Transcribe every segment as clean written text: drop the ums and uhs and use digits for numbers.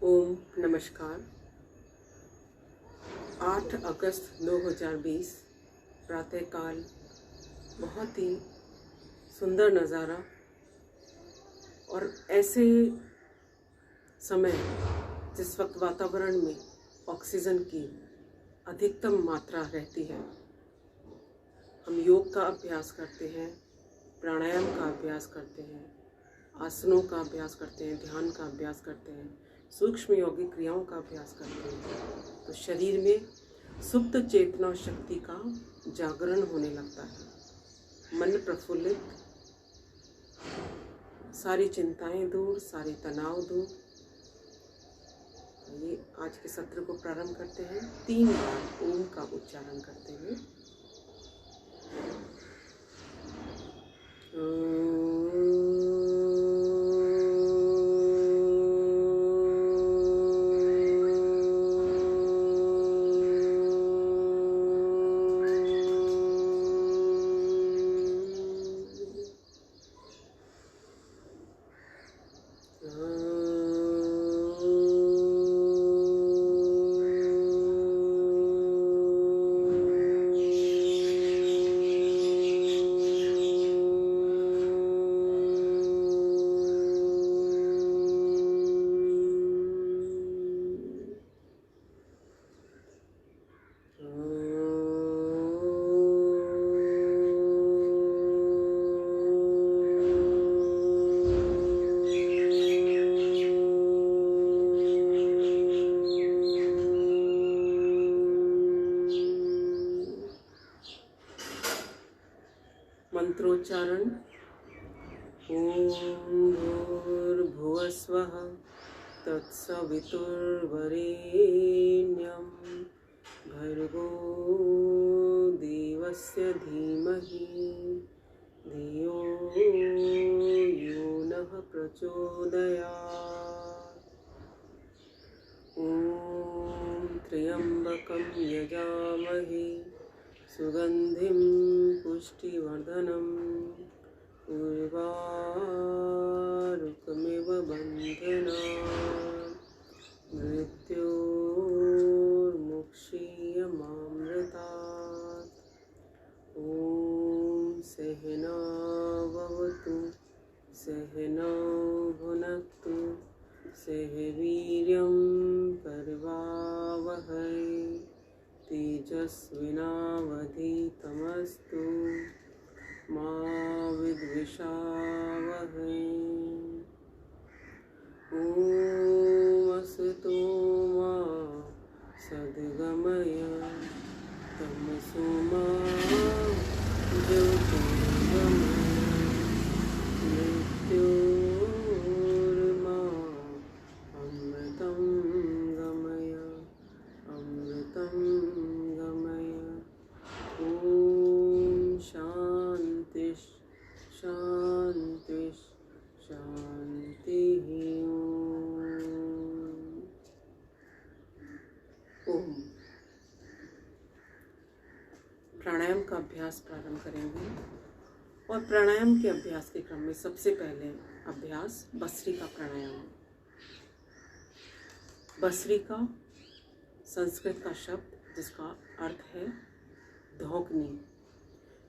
ओम नमस्कार। 8 अगस्त 2020 प्रातःकाल, बहुत ही सुंदर नज़ारा। और ऐसे समय जिस वक्त वातावरण में ऑक्सीजन की अधिकतम मात्रा रहती है, हम योग का अभ्यास करते हैं, प्राणायाम का अभ्यास करते हैं, आसनों का अभ्यास करते हैं, ध्यान का अभ्यास करते हैं, सूक्ष्म योगिक क्रियाओं का अभ्यास करते हैं, तो शरीर में सुप्त चेतना शक्ति का जागरण होने लगता है। मन प्रफुल्लित, सारी चिंताएं दूर, सारी तनाव दूर। ये आज के सत्र को प्रारंभ करते हैं 3 बार ओम का उच्चारण करते हुए। मंत्रोच्चारण। ओम भूर्भुवस्वः तत्सवितुर्वरेण्यं भर्गो देवस्य धीमहि धियो यो नः प्रचोदयात्। ओम त्र्यंबकं यजामहे सुगंधिं पुष्टिवर्धनम् उर्वारुकमिव बन्धनान् मृत्योर्मुक्षीयमामृतात्। ॐ सहना भवतु सहनौ भुनक्तु सह वीर्यं करवावहै तेजस्विनावधीतमस्तु मा विद्विषावहै। ॐ असतो मा सद्गमय तमसो मा ज्योतिर्गमय मृत्योर्मा अमृतं गमय अमृतं गमय। ॐ शान्ति शान्ति शान्तिः। ओम। प्राणायाम का अभ्यास प्रारंभ करेंगे और प्राणायाम के अभ्यास के क्रम में सबसे पहले अभ्यास भस्त्रिका प्राणायाम। भस्त्रिका संस्कृत का शब्द जिसका अर्थ है धौंकनी।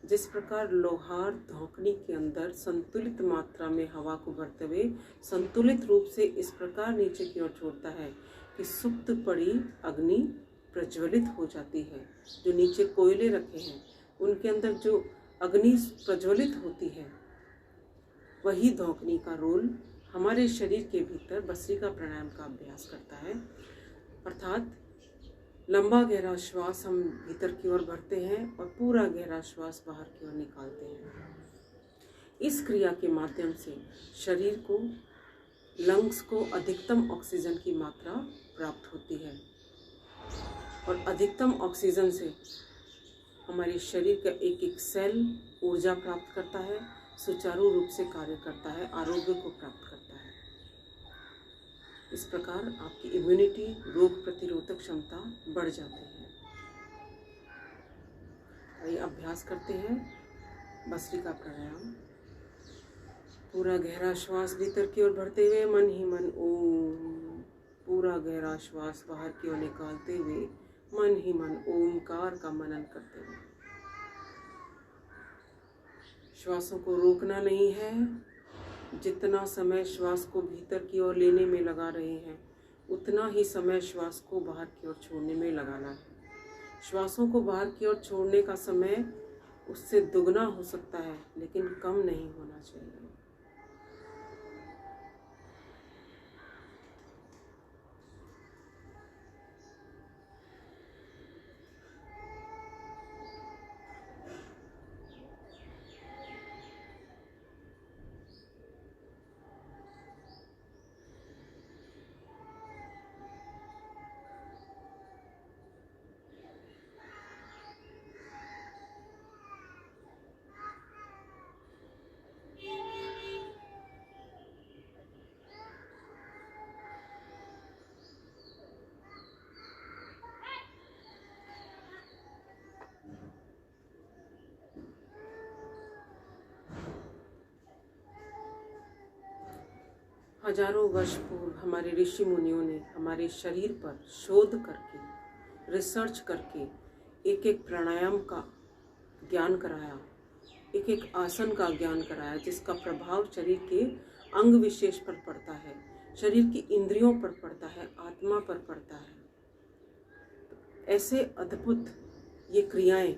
जिस प्रकार लोहार धौंकनी के अंदर संतुलित मात्रा में हवा को भरते हुए संतुलित रूप से इस प्रकार नीचे की ओर छोड़ता है कि सुप्त पड़ी अग्नि प्रज्वलित हो जाती है। जो नीचे कोयले रखे हैं उनके अंदर जो अग्नि प्रज्वलित होती है, वही धौंकनी का रोल हमारे शरीर के भीतर भस्त्रिका प्राणायाम का अभ्यास करता है। अर्थात लंबा गहरा श्वास हम भीतर की ओर भरते हैं और पूरा गहरा श्वास बाहर की ओर निकालते हैं। इस क्रिया के माध्यम से शरीर को, लंग्स को अधिकतम ऑक्सीजन की मात्रा प्राप्त होती है और अधिकतम ऑक्सीजन से हमारे शरीर का एक एक सेल ऊर्जा प्राप्त करता है, सुचारू रूप से कार्य करता है, आरोग्य को प्राप्त करता है। इस प्रकार आपकी इम्यूनिटी, रोग प्रतिरोधक क्षमता बढ़ जाती है। आइए अभ्यास करते हैं भस्त्रिका प्राणायाम। पूरा गहरा श्वास भीतर की ओर भरते हुए मन ही मन ओम, पूरा गहरा गहरा श्वास बाहर की ओर निकालते हुए मन ही मन ओमकार का मनन करते हुए। श्वासों को रोकना नहीं है। जितना समय श्वास को भीतर की ओर लेने में लगा रहे हैं, उतना ही समय श्वास को बाहर की ओर छोड़ने में लगाना है। श्वासों को बाहर की ओर छोड़ने का समय उससे दुगना हो सकता है, लेकिन कम नहीं होना चाहिए। हजारों वर्ष पूर्व हमारे ऋषि मुनियों ने हमारे शरीर पर शोध करके, रिसर्च करके एक एक प्राणायाम का ज्ञान कराया, एक एक आसन का ज्ञान कराया, जिसका प्रभाव शरीर के अंग विशेष पर पड़ता है, शरीर की इंद्रियों पर पड़ता है, आत्मा पर पड़ता है। ऐसे अद्भुत ये क्रियाएं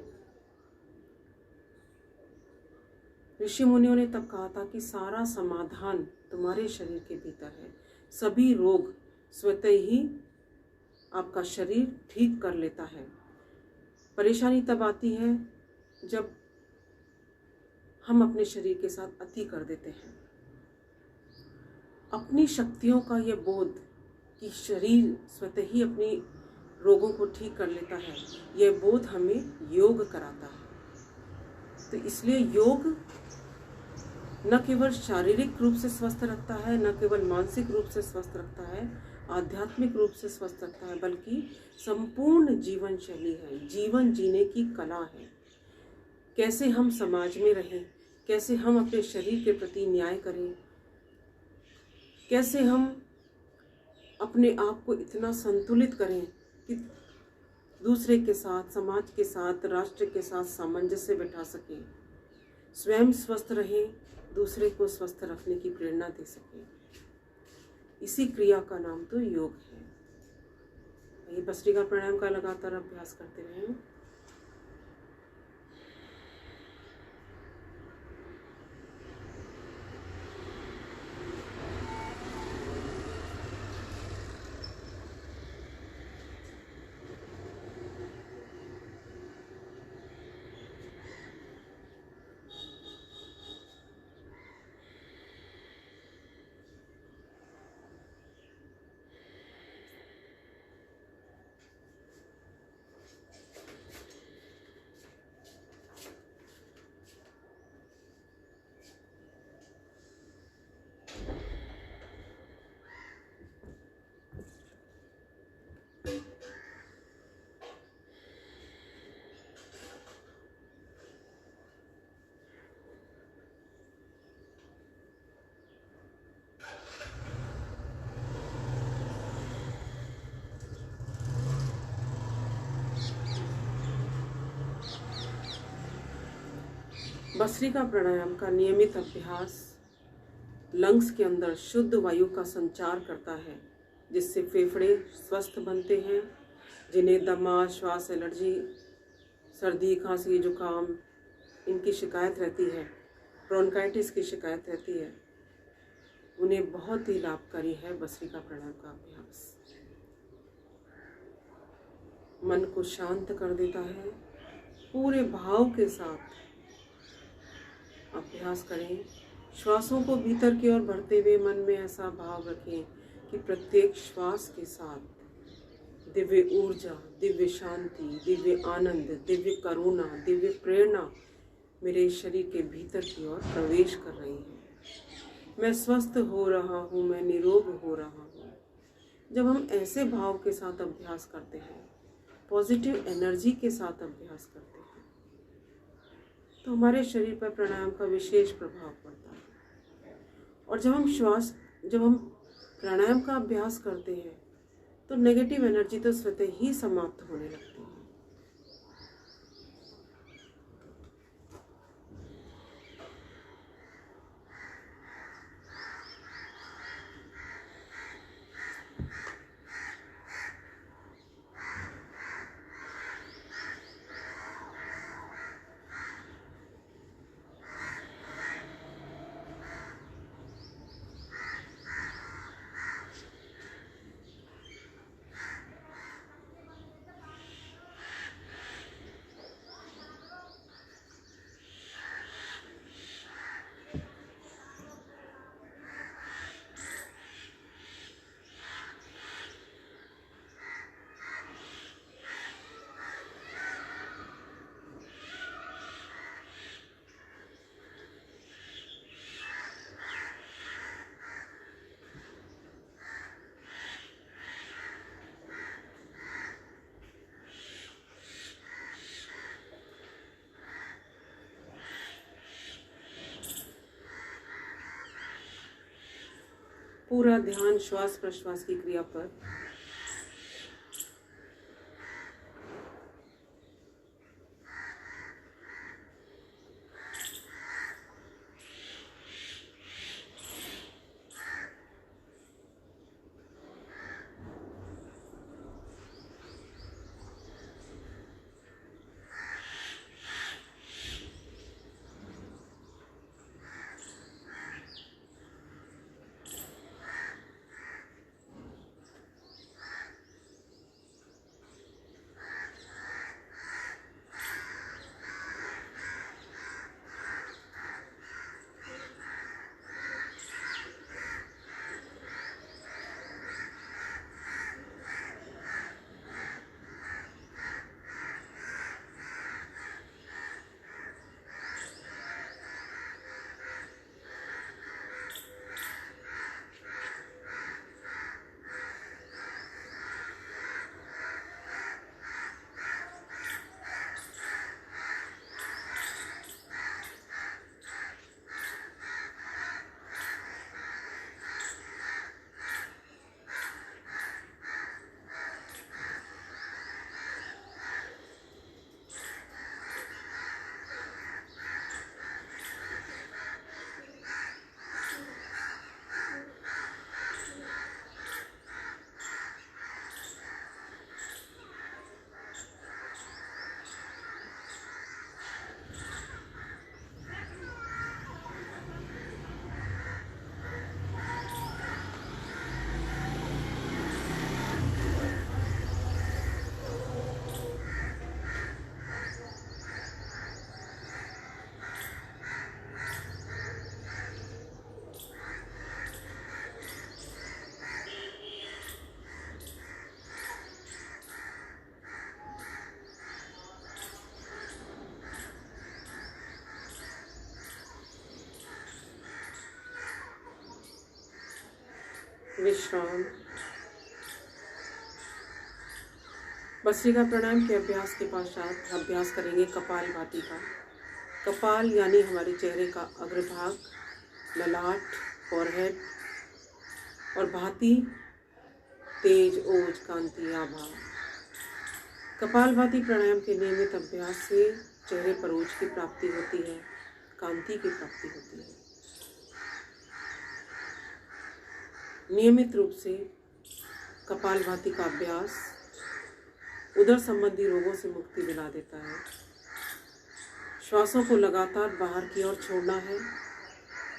ऋषि मुनियों ने तब कहा था कि सारा समाधान तुम्हारे शरीर के भीतर है। सभी रोग स्वतः ही आपका शरीर ठीक कर लेता है। परेशानी तब आती है जब हम अपने शरीर के साथ अति कर देते हैं। अपनी शक्तियों का यह बोध कि शरीर स्वतः ही अपनी रोगों को ठीक कर लेता है, यह बोध हमें योग कराता है। तो इसलिए योग न केवल शारीरिक रूप से स्वस्थ रखता है, न केवल मानसिक रूप से स्वस्थ रखता है, आध्यात्मिक रूप से स्वस्थ रखता है, बल्कि संपूर्ण जीवन शैली है, जीवन जीने की कला है। कैसे हम समाज में रहें, कैसे हम अपने शरीर के प्रति न्याय करें, कैसे हम अपने आप को इतना संतुलित करें कि दूसरे के साथ, समाज के साथ, राष्ट्र के साथ सामंजस्य बैठा सकें, स्वयं स्वस्थ रहें, दूसरे को स्वस्थ रखने की प्रेरणा दे सकें। इसी क्रिया का नाम तो योग है। ये भस्त्रिका प्राणायाम का लगातार अभ्यास करते रहें। भस्त्रिका प्राणायाम का नियमित अभ्यास लंग्स के अंदर शुद्ध वायु का संचार करता है, जिससे फेफड़े स्वस्थ बनते हैं। जिन्हें दमा, श्वास एलर्जी, सर्दी, खांसी, जुकाम इनकी शिकायत रहती है, ब्रोंकाइटिस की शिकायत रहती है, उन्हें बहुत ही लाभकारी है भस्त्रिका प्राणायाम का अभ्यास। मन को शांत कर देता है। पूरे भाव के साथ अभ्यास करें। श्वासों को भीतर की ओर भरते हुए मन में ऐसा भाव रखें कि प्रत्येक श्वास के साथ दिव्य ऊर्जा, दिव्य शांति, दिव्य आनंद, दिव्य करुणा, दिव्य प्रेरणा मेरे शरीर के भीतर की ओर प्रवेश कर रही है। मैं स्वस्थ हो रहा हूँ, मैं निरोग हो रहा हूँ। जब हम ऐसे भाव के साथ अभ्यास करते हैं, पॉजिटिव एनर्जी के साथ अभ्यास करते हैं, तो हमारे शरीर पर प्राणायाम का विशेष प्रभाव पड़ता है। और जब हम प्राणायाम का अभ्यास करते हैं, तो नेगेटिव एनर्जी तो स्वतः ही समाप्त होने लगती है। पूरा ध्यान श्वास प्रश्वास की क्रिया पर। विश्राम। भस्त्रिका प्राणायाम के अभ्यास के पश्चात अभ्यास करेंगे कपालभाति का। कपाल यानी हमारे चेहरे का अग्रभाग, ललाट, फोरहेड, और भाति तेज, ओज, कांति, आभा। कपालभाति प्राणायाम के नियमित अभ्यास से चेहरे पर ओज की प्राप्ति होती है, कांति की प्राप्ति होती है। नियमित रूप से कपालभाति का अभ्यास उदर संबंधी रोगों से मुक्ति दिला देता है। श्वासों को लगातार बाहर की ओर छोड़ना है।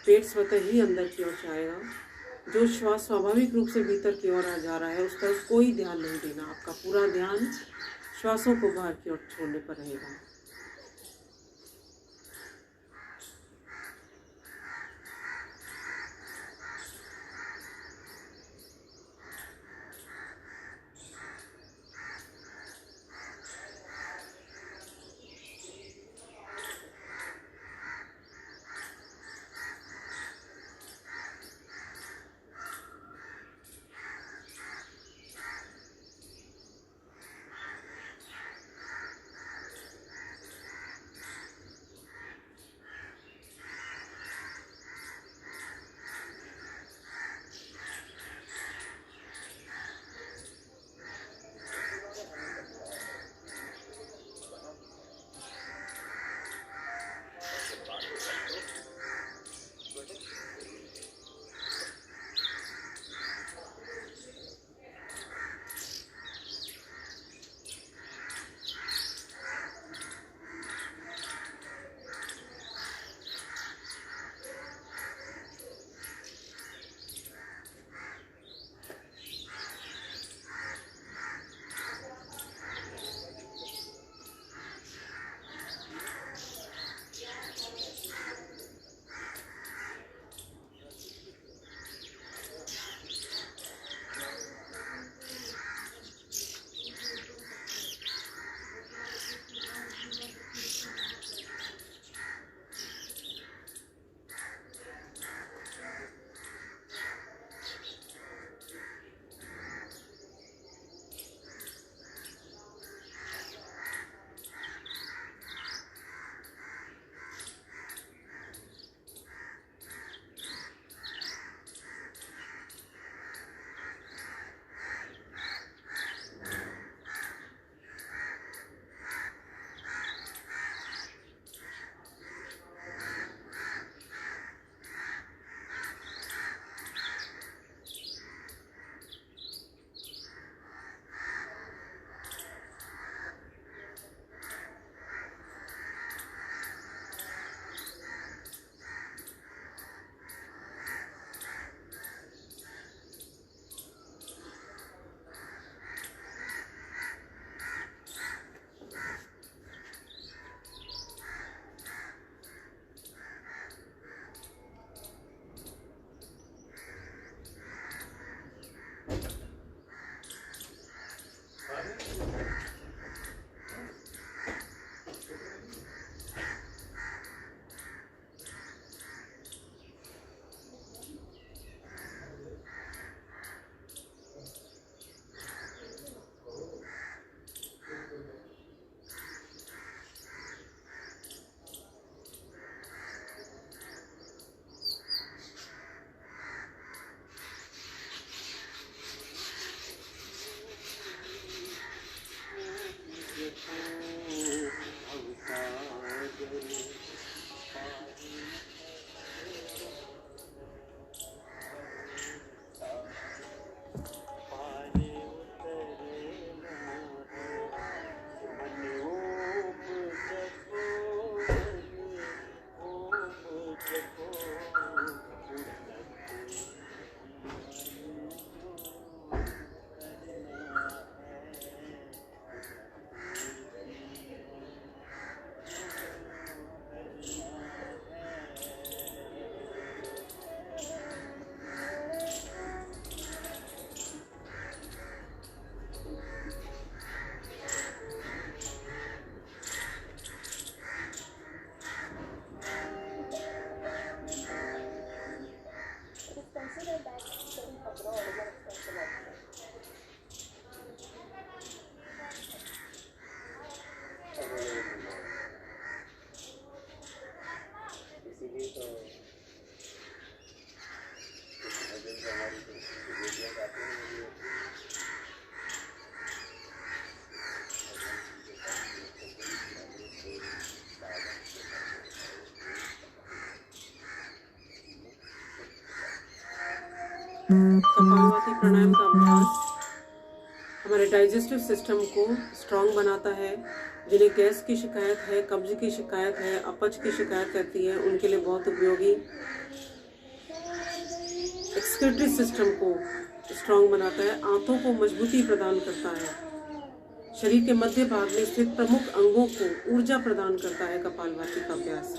पेट स्वतः ही अंदर की ओर जाएगा। जो श्वास स्वाभाविक रूप से भीतर की ओर आ जा रहा है उस पर कोई ध्यान नहीं देना। आपका पूरा ध्यान श्वासों को बाहर की ओर छोड़ने पर रहेगा। कपालभाति प्राणायाम का अभ्यास हमारे डाइजेस्टिव सिस्टम को स्ट्रांग बनाता है। जिन्हें गैस की शिकायत है, कब्ज की शिकायत है, अपच की शिकायत रहती है, उनके लिए बहुत उपयोगी। एक्सक्रीटरी सिस्टम को स्ट्रांग बनाता है, आंतों को मजबूती प्रदान करता है, शरीर के मध्य भाग में स्थित प्रमुख अंगों को ऊर्जा प्रदान करता है कपालभाति का अभ्यास।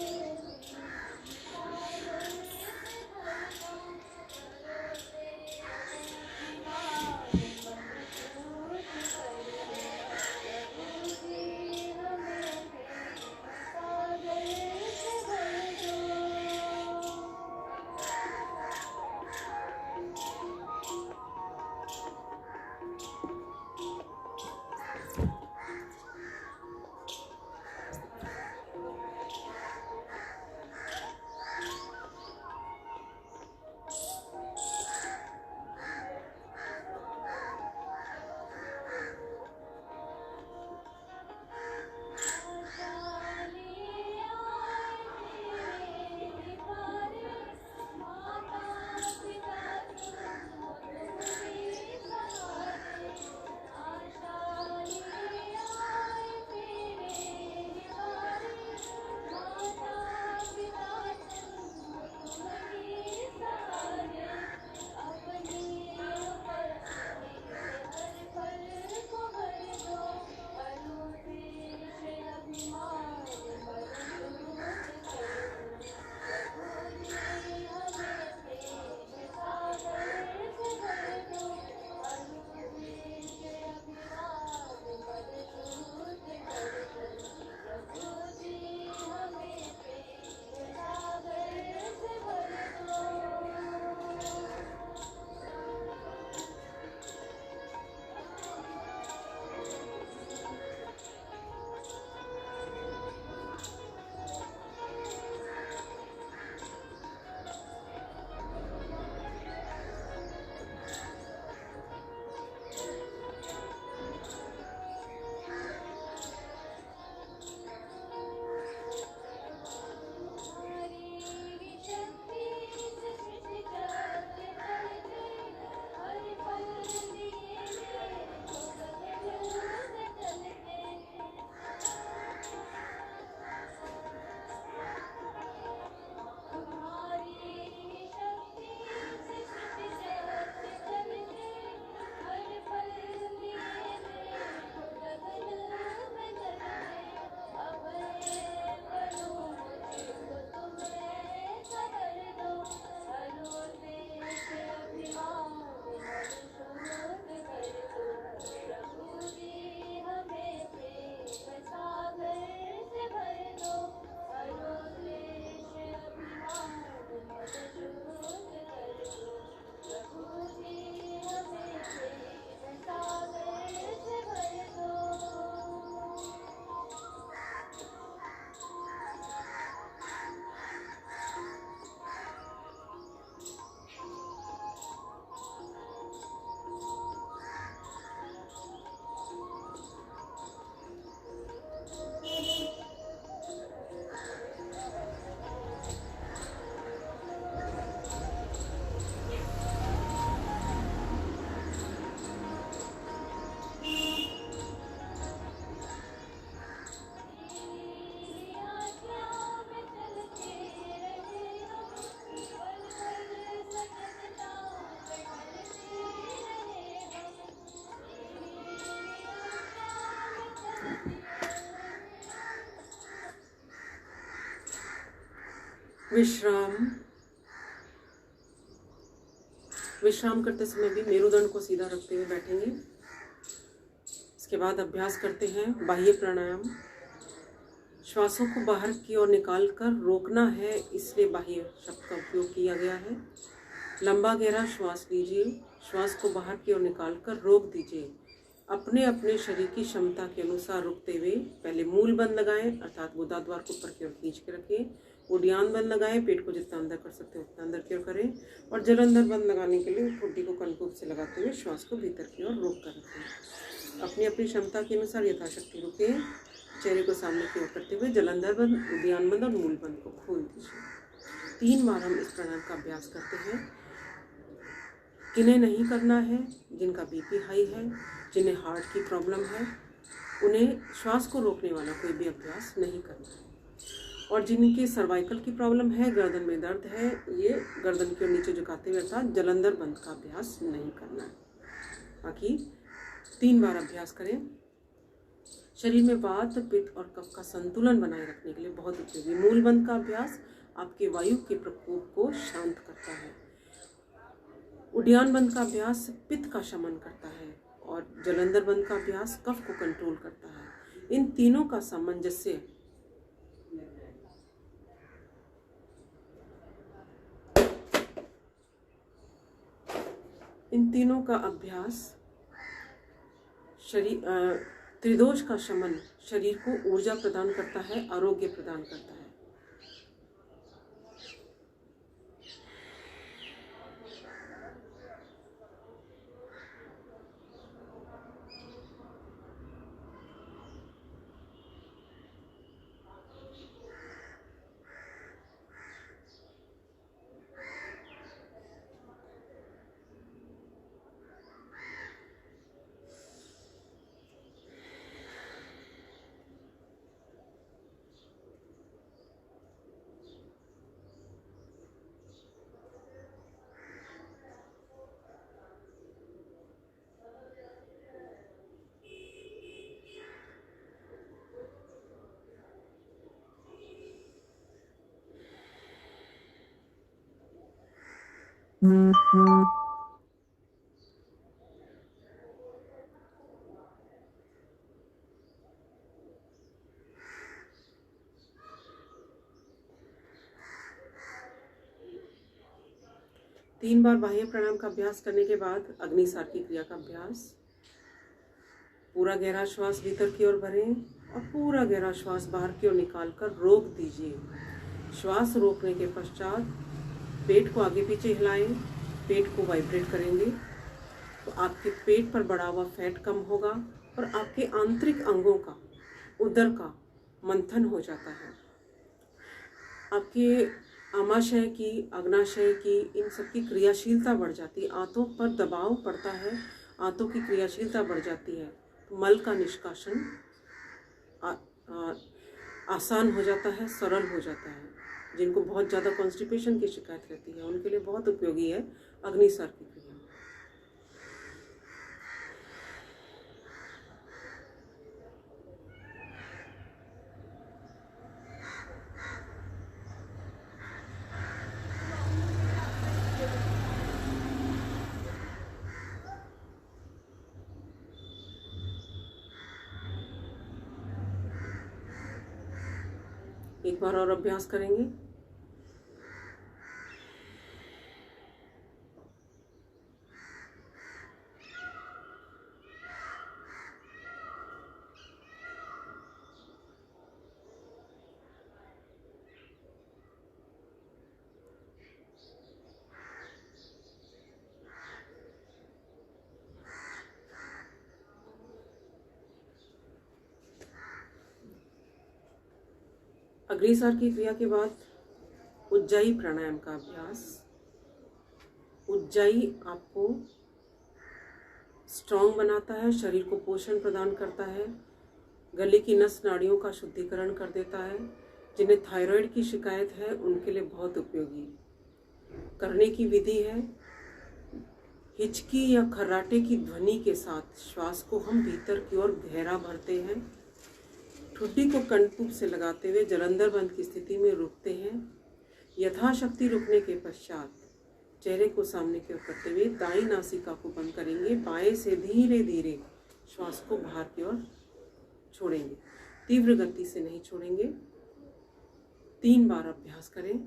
विश्राम करते समय भी मेरुदंड को सीधा रखते हुए बैठेंगे। इसके बाद अभ्यास करते हैं बाह्य प्राणायाम। श्वासों को बाहर की ओर निकाल कर रोकना है, इसलिए बाह्य शब्द का उपयोग किया गया है। लंबा गहरा श्वास लीजिए, श्वास को बाहर की ओर निकाल कर रोक दीजिए। अपने अपने शरीर की क्षमता के अनुसार रुकते हुए पहले मूल बंद लगाएं, अर्थात गुदाद्वार को ऊपर की ओर खींच के रखें। उडियान बंद लगाएं, पेट को जितना अंदर कर सकते हो उतना अंदर की ओर करें। और जलंधर बंद लगाने के लिए ठोडी को कनकूब से लगाते हुए श्वास को भीतर की ओर रोक कर रखें। अपनी अपनी क्षमता के अनुसार यथाशक्ति रुकें। चेहरे को सामने की ओर करते हुए जलंधर बंद, उडियान बंद और मूल बंद को खोल दीजिए। 3 बार हम इस प्राणायाम का अभ्यास करते हैं। किन्हें नहीं करना है, जिनका बीपी हाई है, जिन्हें हार्ट की प्रॉब्लम है, उन्हें श्वास को रोकने वाला कोई भी अभ्यास नहीं करना है। और जिनके सर्वाइकल की प्रॉब्लम है, गर्दन में दर्द है, ये गर्दन के नीचे झुकाते हुए अर्थात जलंधर बंद का अभ्यास नहीं करना है। बाकी 3 बार अभ्यास करें। शरीर में वात, पित्त और कफ का संतुलन बनाए रखने के लिए बहुत उपयोगी। मूल बंद का अभ्यास आपके वायु के प्रकोप को शांत करता है। उड्डयन बंद का अभ्यास पित्त का शमन करता है और जलंधर बंद का अभ्यास कफ को कंट्रोल करता है। इन तीनों का सामंजस्य अभ्यास शरीर त्रिदोष का शमन शरीर को ऊर्जा प्रदान करता है, आरोग्य प्रदान करता है। तीन बार बाह्य प्राणायाम का अभ्यास करने के बाद अग्निसार की क्रिया का अभ्यास। पूरा गहरा श्वास भीतर की ओर भरें और पूरा गहरा श्वास बाहर की ओर निकालकर रोक दीजिए। श्वास रोकने के पश्चात पेट को आगे पीछे हिलाएं। पेट को वाइब्रेट करेंगे तो आपके पेट पर बढ़ा हुआ फैट कम होगा और आपके आंतरिक अंगों का, उदर का मंथन हो जाता है। आपके आमाशय की, अग्नाशय की, इन सब की क्रियाशीलता बढ़ जाती है। आंतों पर दबाव पड़ता है, आंतों की क्रियाशीलता बढ़ जाती है तो मल का निष्कासन आसान हो जाता है, सरल हो जाता है। जिनको बहुत ज़्यादा कॉन्स्टिपेशन की शिकायत रहती है उनके लिए बहुत उपयोगी है अग्निसार की क्रिया। एक बार और अभ्यास करेंगे। अग्निसार की क्रिया के बाद उज्जाई प्राणायाम का अभ्यास। उज्जाई आपको स्ट्रॉन्ग बनाता है, शरीर को पोषण प्रदान करता है, गले की नस नाड़ियों का शुद्धिकरण कर देता है। जिन्हें थायराइड की शिकायत है उनके लिए बहुत उपयोगी। करने की विधि है, हिचकी या खर्राटे की ध्वनि के साथ श्वास को हम भीतर की ओर गहरा भरते हैं। ठुड्डी को कंठकूप से लगाते हुए जलंधर बंद की स्थिति में रुकते हैं। यथाशक्ति रुकने के पश्चात चेहरे को सामने की ओर करते हुए दाईं नासिका को बंद करेंगे। बाएं से धीरे धीरे श्वास को बाहर की ओर छोड़ेंगे, तीव्र गति से नहीं छोड़ेंगे। 3 बार अभ्यास करें।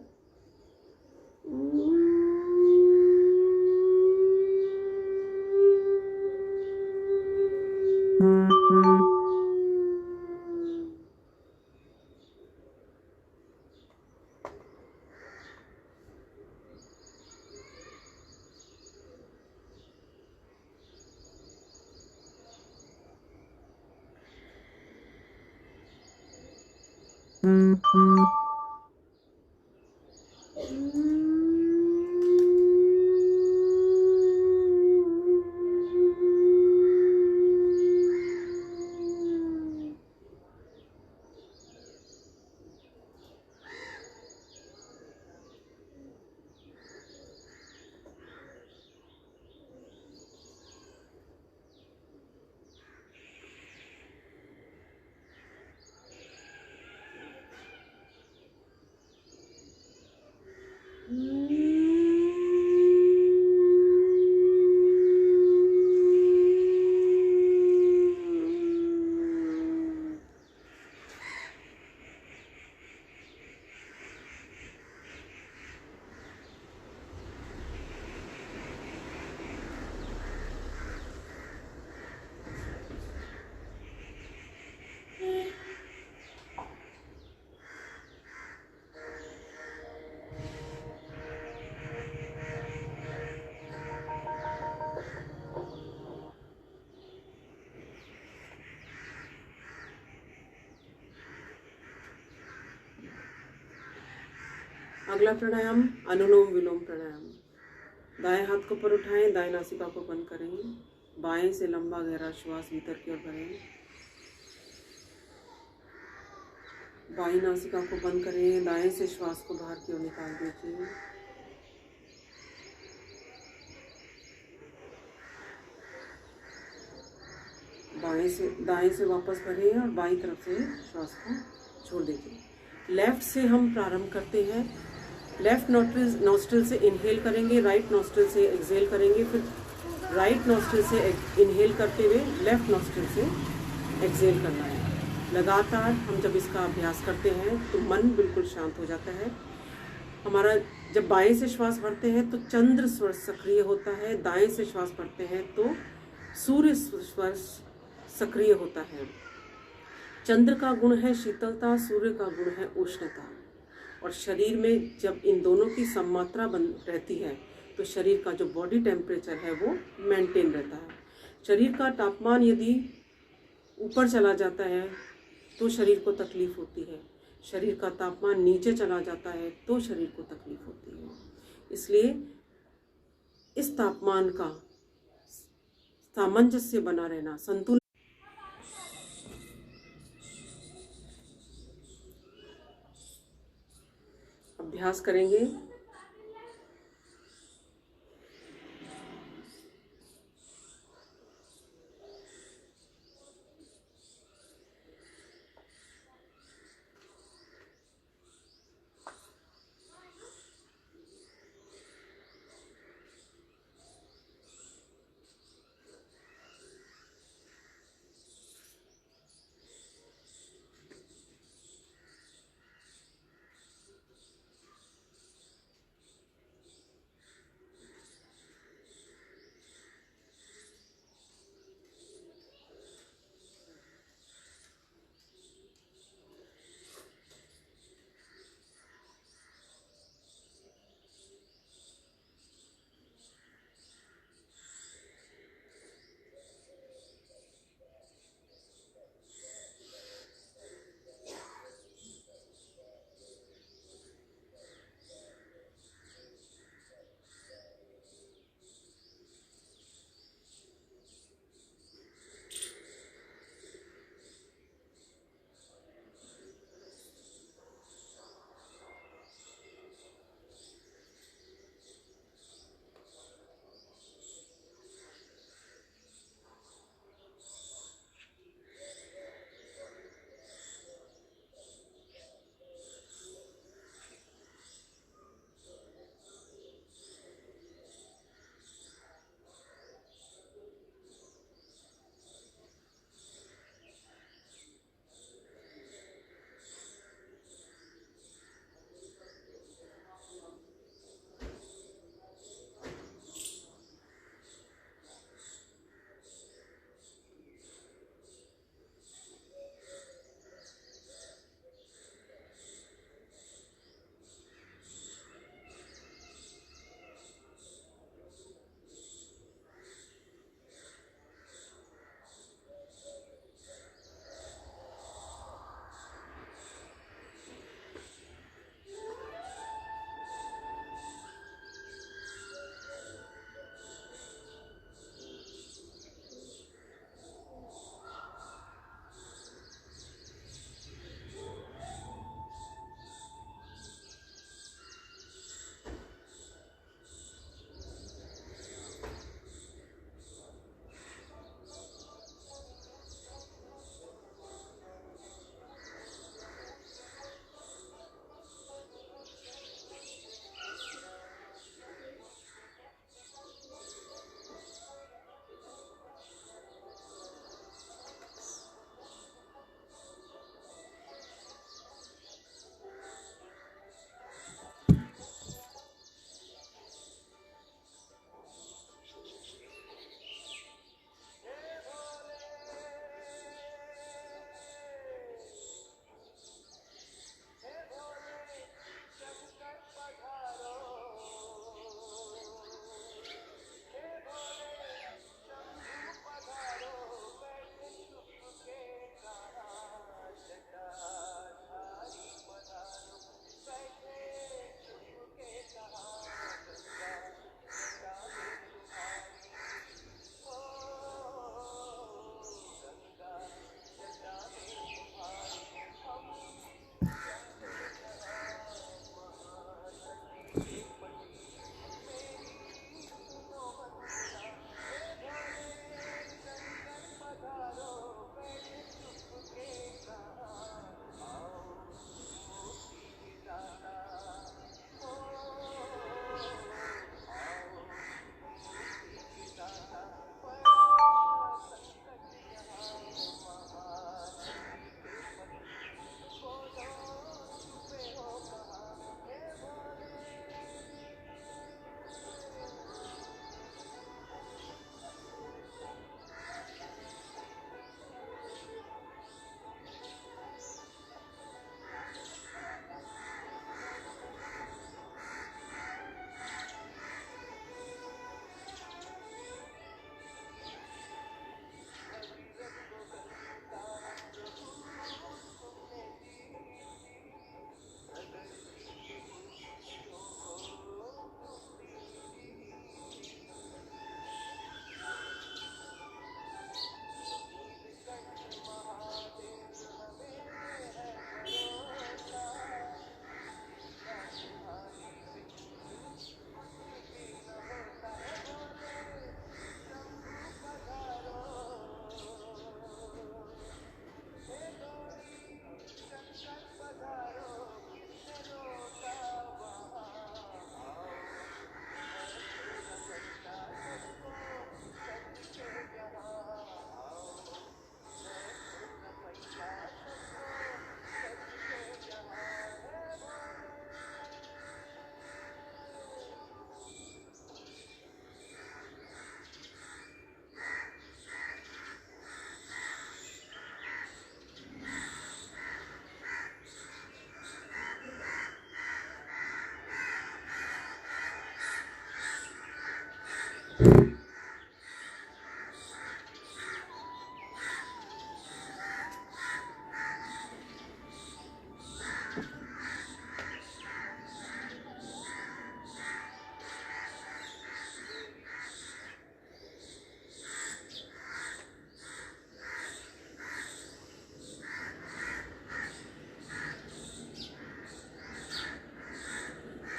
अगला प्राणायाम अनुलोम विलोम प्राणायाम। दाएं हाथ को ऊपर उठाएं, दाएं नासिका को बंद करेंगे, बाएं से लंबा गहरा श्वास भीतर की ओर भरें, बाएं नासिका को बंद करें, दाएं से श्वास को बाहर की ओर निकाल दीजिए। दाएं से वापस भरें और बाईं तरफ से श्वास को छोड़ दीजिए। लेफ्ट से हम प्रारंभ करते हैं। लेफ्ट नॉस्ट्रिल से इनहेल करेंगे, राइट नॉस्ट्रिल से एक्सहेल करेंगे, फिर राइट नॉस्ट्रिल से इनहेल करते हुए लेफ्ट नॉस्ट्रिल से एक्सहेल करना है। लगातार हम जब इसका अभ्यास करते हैं तो मन बिल्कुल शांत हो जाता है हमारा। जब बाएं से श्वास भरते हैं तो चंद्र स्वर सक्रिय होता है, दाएं से श्वास भरते हैं तो सूर्य स्वर सक्रिय होता है। चंद्र का गुण है शीतलता, सूर्य का गुण है उष्णता, और शरीर में जब इन दोनों की सममात्रा बन रहती है तो शरीर का जो बॉडी टेम्परेचर है वो मेंटेन रहता है। शरीर का तापमान यदि ऊपर चला जाता है तो शरीर को तकलीफ होती है, शरीर का तापमान नीचे चला जाता है तो शरीर को तकलीफ होती है। इसलिए इस तापमान का सामंजस्य बना रहना, संतुलन अभ्यास करेंगे।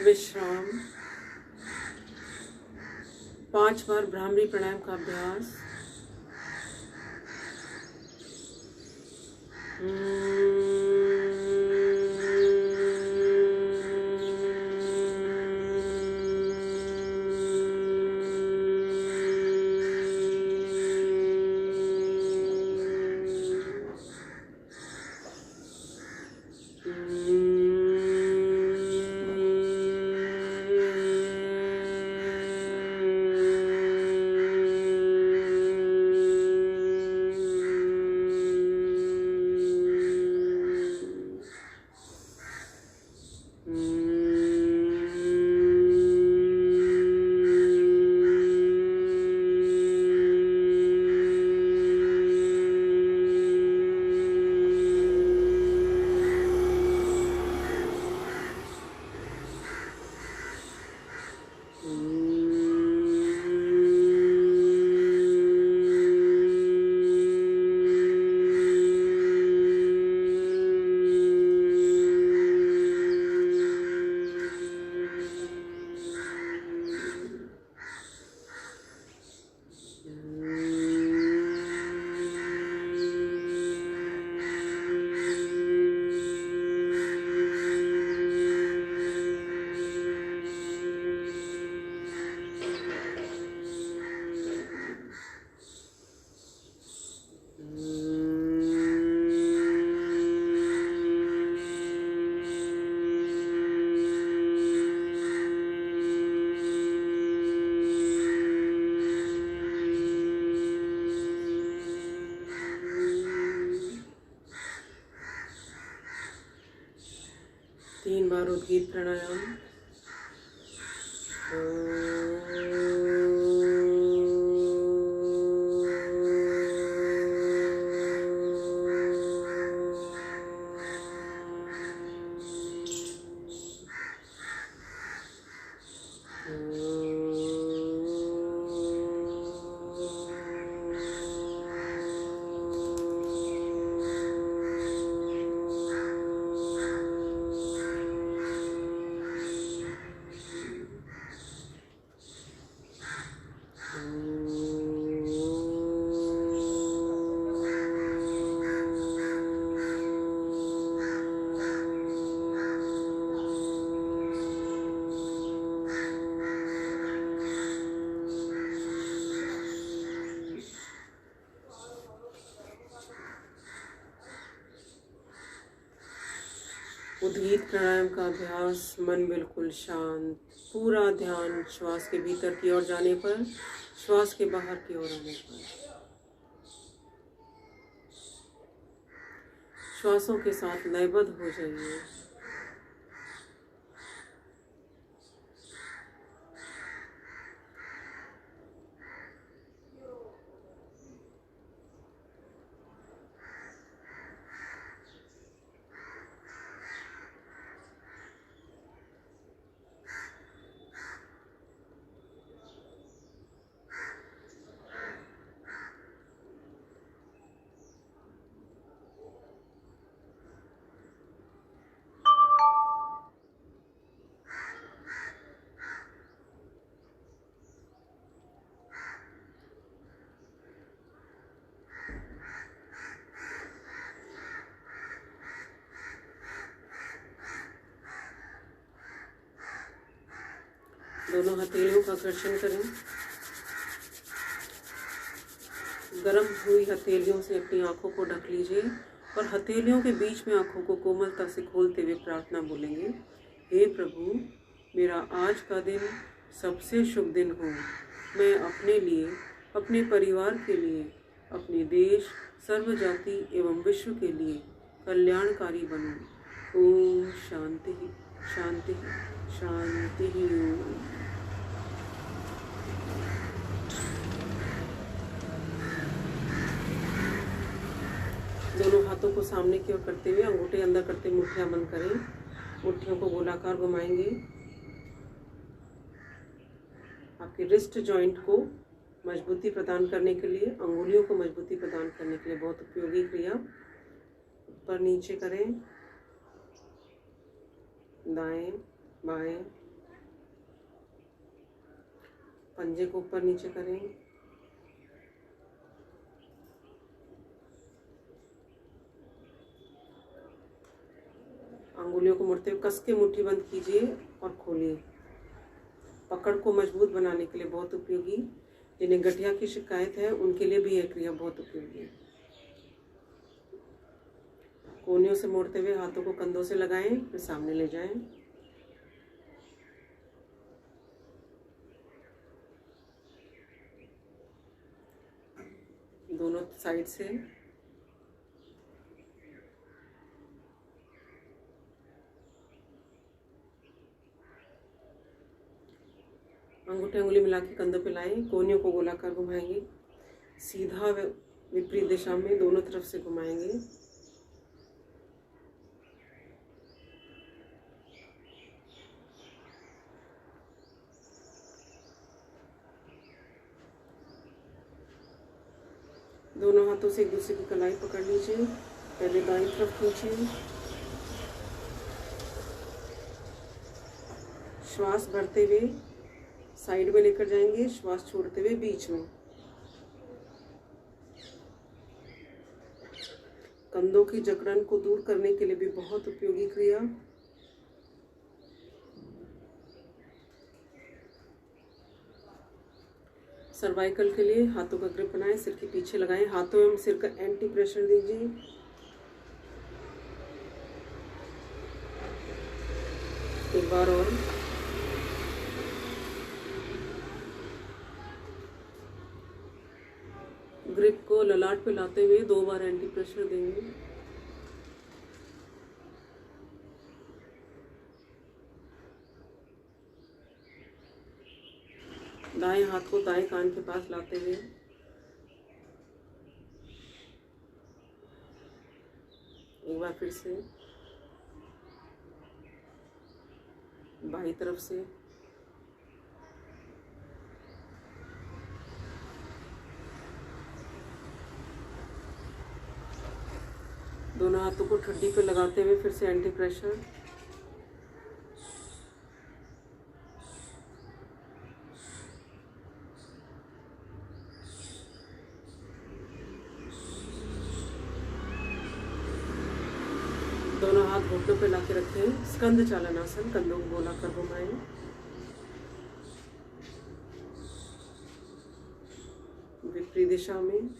विश्राम। 5 बार भ्रामरी प्राणायाम का अभ्यास। तीन बार उद्गीत प्राणायाम। उद्गीत प्राणायाम का अभ्यास। मन बिल्कुल शांत, पूरा ध्यान श्वास के भीतर की ओर जाने पर, श्वास के बाहर की ओर आने पर। श्वासों के साथ लयबद्ध हो जाइए। दोनों हथेलियों का घर्षण करें। गर्म हुई हथेलियों से अपनी आंखों को ढक लीजिए और हथेलियों के बीच में आंखों को कोमलता से खोलते हुए प्रार्थना बोलेंगे। हे प्रभु, मेरा आज का दिन सबसे शुभ दिन हो। मैं अपने लिए, अपने परिवार के लिए, अपने देश, सर्व जाति एवं विश्व के लिए कल्याणकारी बनूं। ओम शांति शांति शांति। ओम। दोनों हाथों को सामने की ओर करते हुए अंगूठे अंदर करते मुट्ठियां बंद करें। मुट्ठियों को गोलाकार घुमाएंगे। आपके रिस्ट जॉइंट को मजबूती प्रदान करने के लिए, अंगुलियों को मजबूती प्रदान करने के लिए बहुत उपयोगी क्रिया। ऊपर नीचे करें, दाएं बाएं पंजे को ऊपर नीचे करें। अंगुलियों को मुड़ते हुए कस के मुट्ठी बंद कीजिए और खोलिए। पकड़ को मजबूत बनाने के लिए बहुत उपयोगी। जिन्हें गठिया की शिकायत है उनके लिए भी यह क्रिया बहुत उपयोगी है। कोहनियों से मोड़ते हुए हाथों को कंधों से लगाएं, फिर सामने ले जाएं। दोनों साइड से। अंगूठे उंगली मिला के कंधों पे लाएं। कोहनियों को गोलाकार घुमाएंगे। सीधा विपरीत दिशा में दोनों तरफ से घुमाएंगे। दोनों हाथों से एक दूसरे की कलाई पकड़ लीजिए। पहले दाईं तरफ खींचिए। श्वास भरते हुए साइड में लेकर जाएंगे, श्वास छोड़ते हुए बीच में। कंधों की जकड़न को दूर करने के लिए भी बहुत उपयोगी क्रिया। सर्वाइकल के लिए हाथों का ग्रिप बनाएं, सिर के पीछे लगाएं। हाथों एवं सिर का एंटी प्रेशर दीजिए। एक बार और। ग्रिप को ललाट पे लाते हुए 2 बार एंटी प्रेशर देंगे। दाएं हाथ को दाएं कान के पास लाते हुए एक बार फिर से बाईं तरफ से। दोनों हाथों को ठुड्डी पे लगाते हुए फिर से एंटी प्रेशर। दोनों हाथ घुटनों पे लाके रखें। स्कंद चालनासन, कंधों को गोलाकार घुमाएं। विपरीत दिशा में।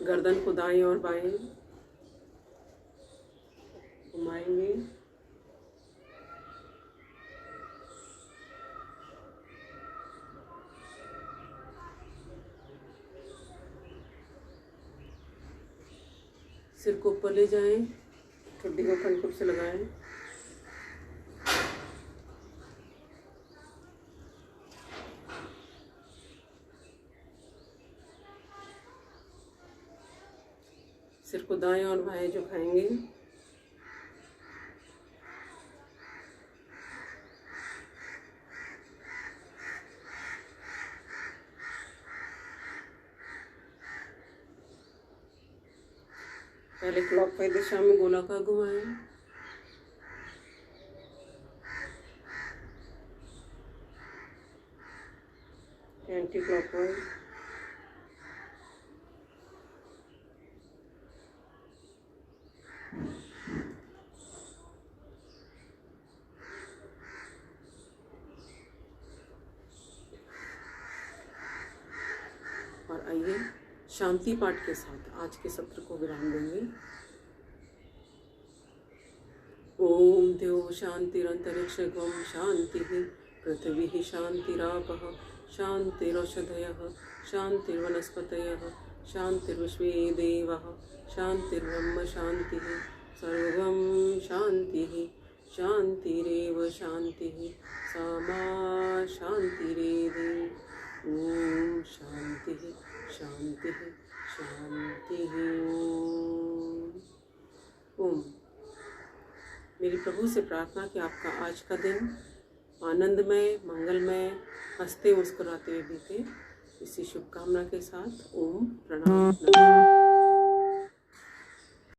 गर्दन को दाएं और बाएं घुमाएंगे। सिर को ऊपर ले जाएं, ठुड्डी को खनकुट से लगाएं। सिर को दाएं और बाएं झुकाएंगे। पहले क्लॉकवाइज दिशा में गोलाकार घुमाएं। Anti clockwise. और आइए शांति पाठ के साथ आज के सत्र को विराम देंगे। ओम द्यौ शांतिरंतरिक्षगं शांतिः पृथ्वी शांतिरापः शांतिरौषधयः शांतिर्वनस्पतयः शांतिर्विश्वे देवाः शांतिर्ब्रह्म शांतिः सर्वं शांतिः शांतिरेव शांतिः सा मा शांतिरेधि। ओम शांतिः शांतिः शांतिः। ओम। मेरी प्रभु से प्रार्थना कि आपका आज का दिन आनंदमय, मंगलमय, हंसते मुस्कुराते हुए बीते। इसी शुभकामना के साथ ओम प्रणाम।